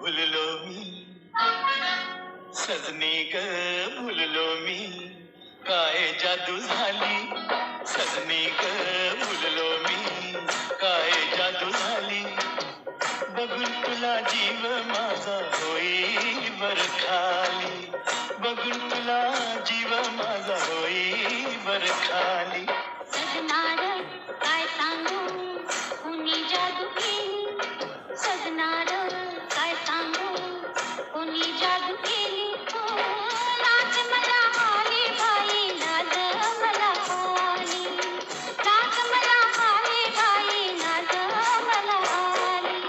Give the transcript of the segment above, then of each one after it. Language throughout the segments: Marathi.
भुललो मी सजनी ग भुललो मी काय जादू झाली सजनी ग भुललो मी काय जादू झाली बघून तुला जीव माझा होई बर खाली बघून तुला जीव माझा होई बर खाली सजनार काय सांगू कुणी जादू केली सजनार काय सांगू कुणी जादू केली लाज मला आली बाई लाज मला आली लाज मला आली बाई लाज मला आली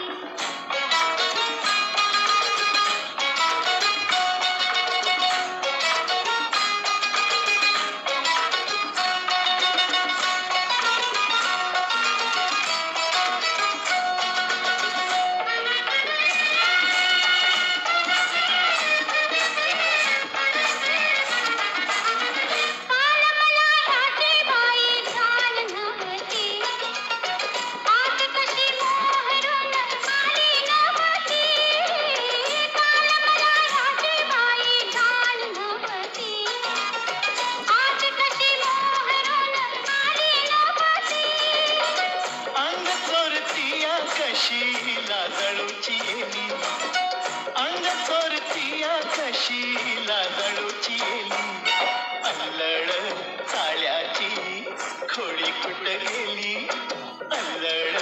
अंग चोरतीया कशी लाजळूची येली अंग चोरतीया कशी लाजळूची येली अल्लड चाळ्याची खोडी कुठ गेली अल्लड